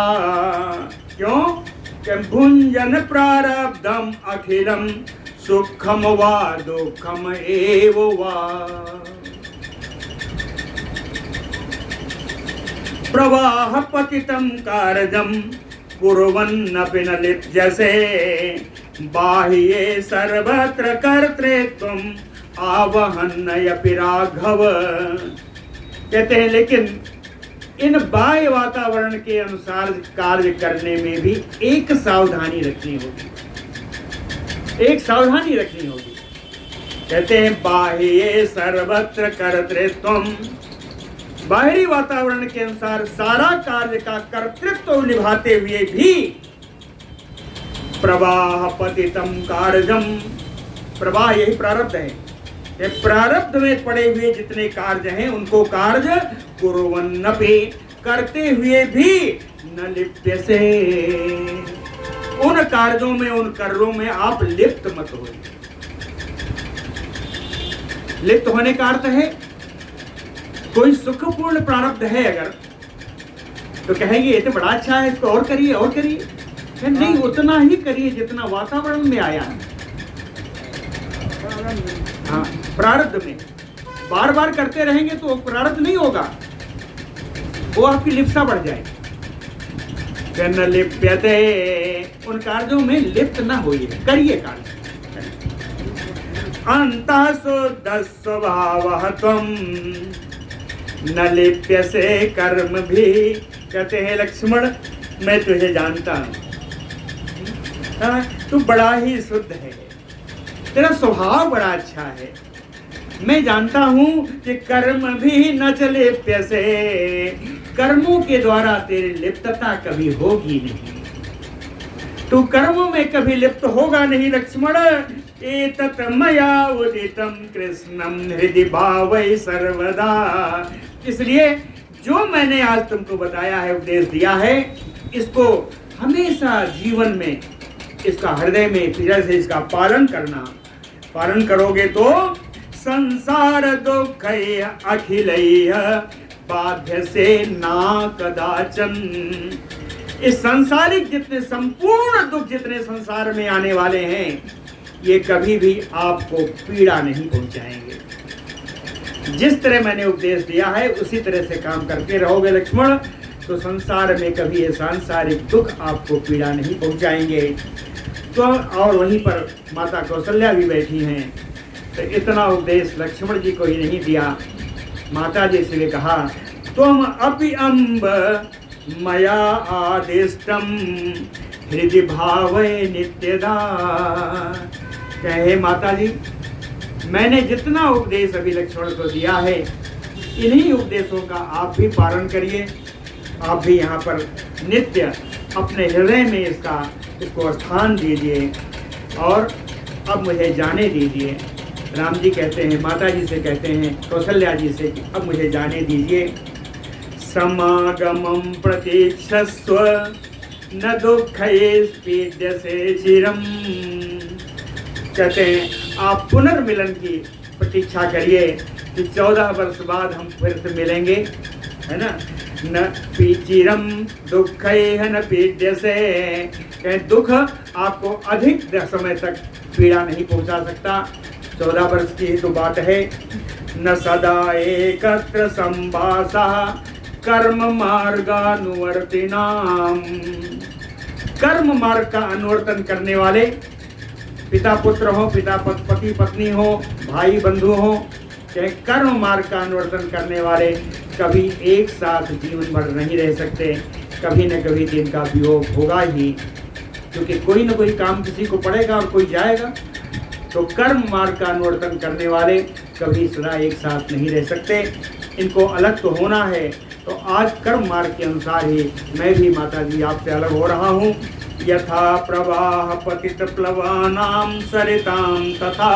क्यों? क्या भुंजन प्रारब्धम अखिलम सुखम वा दुखम एव वा। प्रवाह पतितं कारजं कुर्वन्नपि न लिप्यसे बाह्ये सर्वत्र कर्तृत्वं आवहन्नयपि राघव। कहते हैं लेकिन इन बाह्य वातावरण के अनुसार कार्य करने में भी एक सावधानी रखनी होगी, एक सावधानी रखनी होगी। कहते हैं बाह्ये सर्वत्र कर्तृत्वम, बाहरी वातावरण के अनुसार सारा कार्य का कर्तृत्व निभाते हुए भी प्रवाह पतितम कार्यम, प्रवाह यही प्रारब्ध है, ये प्रारब्ध में पड़े हुए जितने कार्य हैं उनको कार्य कुर्वन्नपि, करते हुए भी न लिप्यसे, उन कार्यों में उन कर्मों में आप लिप्त मत हो। लिप्त होने का अर्थ है कोई सुखपूर्ण प्रारब्ध है अगर तो कहेंगे ये तो बड़ा अच्छा है, इसको और करिए और करिए। नहीं, उतना ही करिए जितना वातावरण में आया है। हाँ, प्रारब्ध में बार बार करते रहेंगे तो प्रारब्ध नहीं होगा, वो आपकी लिप्सा बढ़ जाएगी। न लिप्यते, उन कार्यों में लिप्त न होइए, करिए कार्य। अंतः शुद्ध स्वभावः त्वं न लिप्यसे कर्म भी। कहते हैं लक्ष्मण मैं तुझे जानता हूं, तू बड़ा ही शुद्ध है, तेरा स्वभाव बड़ा अच्छा है। मैं जानता हूं कि कर्म भी न चले प्यसे, कर्मों के द्वारा तेरी लिप्तता कभी होगी नहीं, तू कर्मों में कभी लिप्त होगा नहीं लक्ष्मण। एतत् मया उदितं कृष्णं हृदि भावै सर्वदा। इसलिए जो मैंने आज तुमको बताया है, उपदेश दिया है, इसको हमेशा जीवन में, इसका हृदय में फिर से इसका पालन करना। पालन करोगे तो संसार दुख अखिलैः बाध्य से ना कदाचन। इस सांसारिक जितने संपूर्ण दुख जितने संसार में आने वाले हैं, ये कभी भी आपको पीड़ा नहीं पहुंचाएंगे। जिस तरह मैंने उपदेश दिया है उसी तरह से काम करके रहोगे लक्ष्मण, तो संसार में कभी ये सांसारिक दुख आपको पीड़ा नहीं पहुंचाएंगे। तो और वहीं पर माता कौशल्या भी बैठी हैं, तो इतना उपदेश लक्ष्मण जी को ही नहीं दिया, माता जी से भी कहा तुम अपि अम्ब मया आदिष्टम हृदि भावै नित्यदा। कहे माता जी मैंने जितना उपदेश अभी लक्ष्मण को दिया है, इन्हीं उपदेशों का आप भी पालन करिए, आप भी यहाँ पर नित्य अपने हृदय में इसको स्थान दीजिए और अब मुझे जाने दीजिए। राम जी कहते हैं, माता जी से कहते हैं कौशल्या जी से, अब मुझे जाने दीजिए। समागमं प्रतीक्षस्व न दुःखैस्पीड्यसे चिरम्। कहते हैं आप पुनर्मिलन की प्रतीक्षा करिए कि 14 वर्ष बाद हम फिर से मिलेंगे, है ना। न चिरम दुःखैः न पीड्यसे, कहें दुख आपको अधिक समय तक पीड़ा नहीं पहुंचा सकता। 14 वर्ष की ही तो बात है। न सदा एकत्र संवासः कर्म मार्गानुवर्तिनाम। कर्म मार्ग का अनुवर्तन करने वाले, पिता पुत्र हो, पिता पति पत्नी हो, भाई बंधु हो, चाहे कर्म मार्ग का अनुवर्तन करने वाले कभी एक साथ जीवन भर नहीं रह सकते, कभी न कभी दिन का वियोग होगा ही, क्योंकि कोई न कोई काम किसी को पड़ेगा और कोई जाएगा। तो कर्म मार्ग का अनुवर्तन करने वाले कभी सदा एक साथ नहीं रह सकते, इनको अलग तो होना है। तो आज कर्म मार्ग के अनुसार ही मैं भी माता जी आपसे अलग हो रहा हूँ। यथा प्रवाह पतित प्लवानाम सरिताम, तथा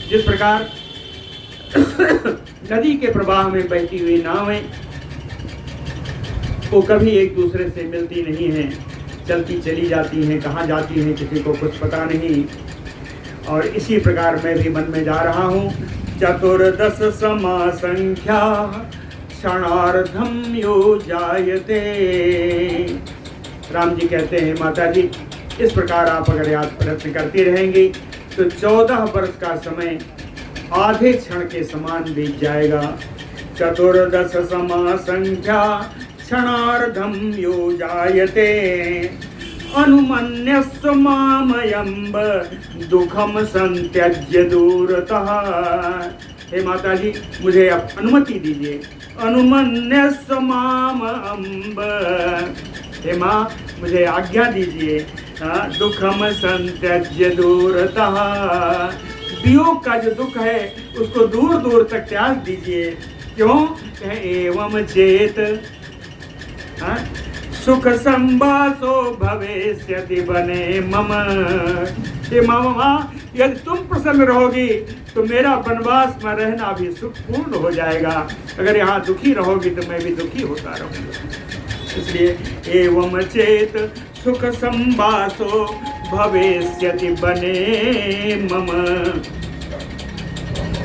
जिस प्रकार नदी के प्रवाह में बहती हुई नावें वो कभी एक दूसरे से मिलती नहीं हैं, चलती चली जाती हैं, कहाँ जाती हैं किसी को कुछ पता नहीं। और इसी प्रकार मैं भी मन में जा रहा हूँ। चतुर्दश समा संख्या क्षणार्धम यो जायते। राम जी कहते हैं माता जी इस प्रकार आप अगर याद प्रयत्न करती रहेंगी तो 14 वर्ष का समय आधे क्षण के समान बीत जाएगा। चतुर्दश समा संख्या क्षणार्धम यो जायते अनुमन्यस्व मामयम्ब दुखम संत्यज्य दूरतः। हे माता जी मुझे अब अनुमति दीजिए। अनुमन्यस्व माम अम्ब, हे माँ मुझे आज्ञा दीजिए। दुखम संत्यज्य दूरतः, वियोग का जो दुख है उसको दूर दूर तक त्याग दीजिए। क्यों? एवं चेत सुख संवासो भवेष्यति बने मम। हे मामा यदि तुम प्रसन्न रहोगी तो मेरा वनवास में रहना भी सुखपूर्ण हो जाएगा। अगर यहाँ दुखी रहोगी तो मैं भी दुखी होता रहूँगा। इसलिए एवं चेत सुख संवासो भवेष्यति बने मम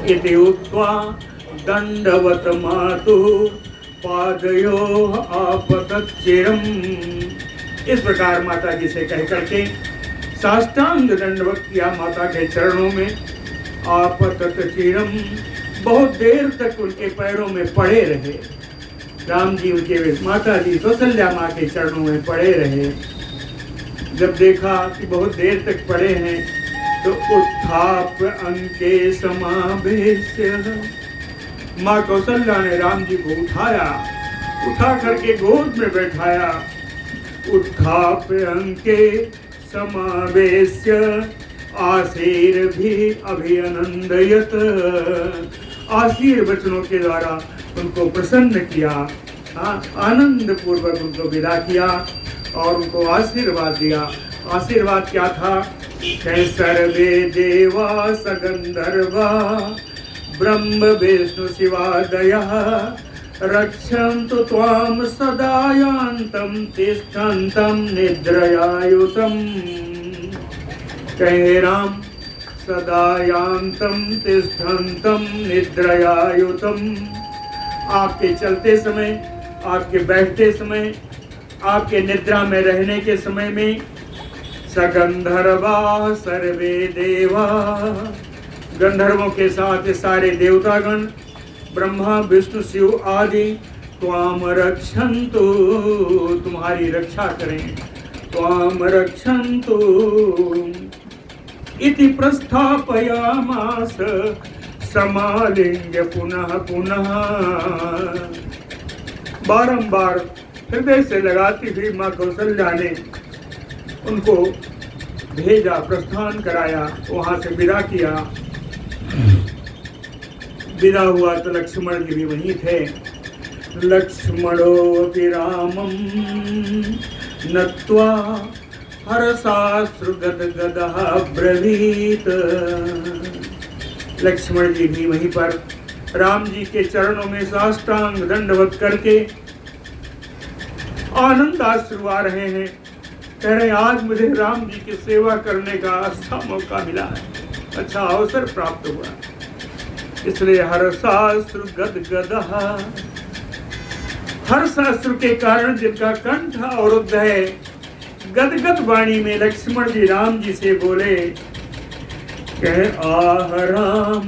इति उक्त्वा दंडवत मातुः पादयोः आपतच्चिरम्। इस प्रकार माता जी से कह करके साष्टांग दंडवत किया माता के चरणों में। आपतच्चिरम्, बहुत देर तक उनके पैरों में पड़े रहे। राम जी उनके माता जी कौशल्या माँ के चरणों में पड़े रहे। जब देखा कि बहुत देर तक पड़े हैं तो उत्थाप अंके समावेश्य, माँ कौशल्या ने राम जी को उठाया, उठा करके गोद में बैठाया। उत्थाप अंके समावेश्य आशीर भी अभिनंदयत, आशीर वचनों के द्वारा उनको प्रसन्न किया। आनंद पूर्वक उनको विदा किया और उनको आशीर्वाद दिया। आशीर्वाद क्या था? सर्वे देवा सगंधर्वा ब्रह्म विष्णु शिवादयः रक्षन्तु त्वां सदायान्तं तिष्ठन्तं निद्रयायुतं। कहे राम सदायान्तं तिष्ठन्तं निद्रयायुतं। आपके चलते समय, आपके बैठते समय, आपके निद्रा में रहने के समय में सगंधर्वा सर्वे देवा, गंधर्वों के साथ सारे देवतागण, ब्रह्मा विष्णु शिव आदि त्वाम रक्षन्तु, तुम्हारी रक्षा करें। त्वाम रक्षन्तु इति प्रस्थापयामास समालिंग्य पुनः पुनः। बारंबार हृदय से लगाती हुई माँ कौशल्या ने उनको भेजा, प्रस्थान कराया, वहां से विदा किया। विदा हुआ तो लक्ष्मण जी भी वहीं थे। लक्ष्मणोऽपि रामं नत्वा हरसाश्रुगदगदः ब्रवीत। लक्ष्मण जी भी वहीं पर राम जी के चरणों में साष्टांग दंडवत करके आनंद आश्रु आ रहे हैं। कह रहे आज मुझे राम जी की सेवा करने का अच्छा मौका मिला है, अच्छा अवसर प्राप्त हुआ। इसलिए हर्षाश्रु गदगदः, हर्षाश्रु के कारण जिनका कंठ अवरुद्ध है, गदगद वाणी में लक्ष्मण जी राम जी से बोले, कहे आह राम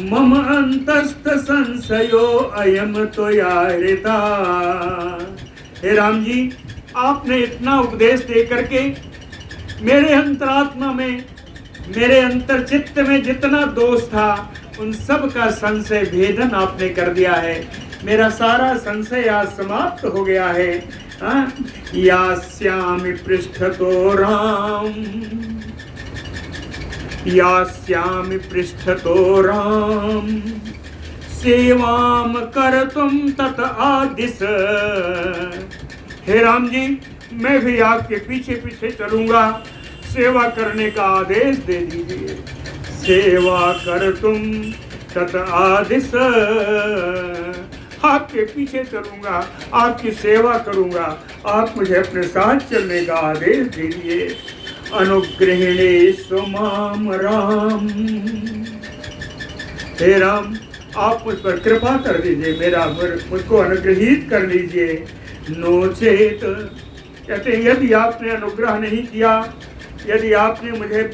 मम अंतस्थ संशयो अयम त्वया हृता। हे राम जी आपने इतना उपदेश दे करके मेरे अंतरात्मा में, मेरे अंतर चित्त में जितना दोष था उन सब का संशय भेदन आपने कर दिया है। मेरा सारा संशय आज समाप्त हो गया है। यास्यामि पृष्ठतो राम, यास्यामि पृष्ठतो राम सेवाम करतुम तत आदिश। हे राम जी मैं भी आपके पीछे पीछे चलूंगा, सेवा करने का आदेश दे दीजिए। सेवा कर तुम तत आदिश आपके पीछे चलूंगा, आपकी सेवा करूंगा, आप मुझे अपने साथ चलने का आदेश दीजिए। अनुग्रहेणे सुमाम राम, हे राम आप मुझ पर कृपा कर दीजिए, मुझको अनुग्रहित कर लीजिए। नोचेत, कहते हैं यदि आपने अनुग्रह नहीं किया, यदि आपने मुझे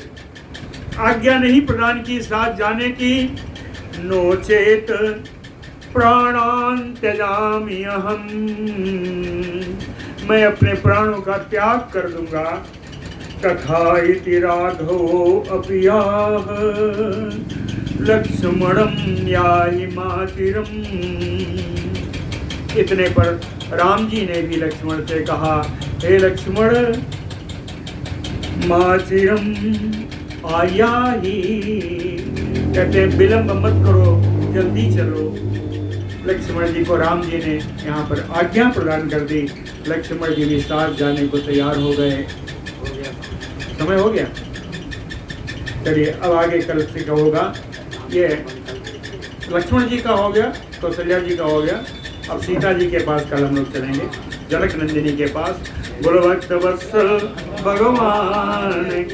आज्ञा नहीं प्रदान की साथ जाने की, नोचेत प्राणान त्यजामि अहम, मैं अपने प्राणों का त्याग कर दूंगा। तथा इति राघवो अपि आह लक्ष्मणं याहि माचिरम्, इतने पर राम जी ने भी लक्ष्मण से कहा, हे लक्ष्मण माचिरम आयाहि, कहते हैं विलंब मत करो, जल्दी चलो। लक्ष्मण जी को राम जी ने यहाँ पर आज्ञा प्रदान कर दी। लक्ष्मण जी भी साथ जाने को तैयार हो गए। समय हो गया, चलिए अब आगे कल से का होगा। ये लक्ष्मण जी का हो गया, कौशल्या जी का हो गया। अब सीता जी के पास कल हम लोग चलेंगे, जनक नंदिनी के पास। बोलो भक्त वत्सल भगवान की।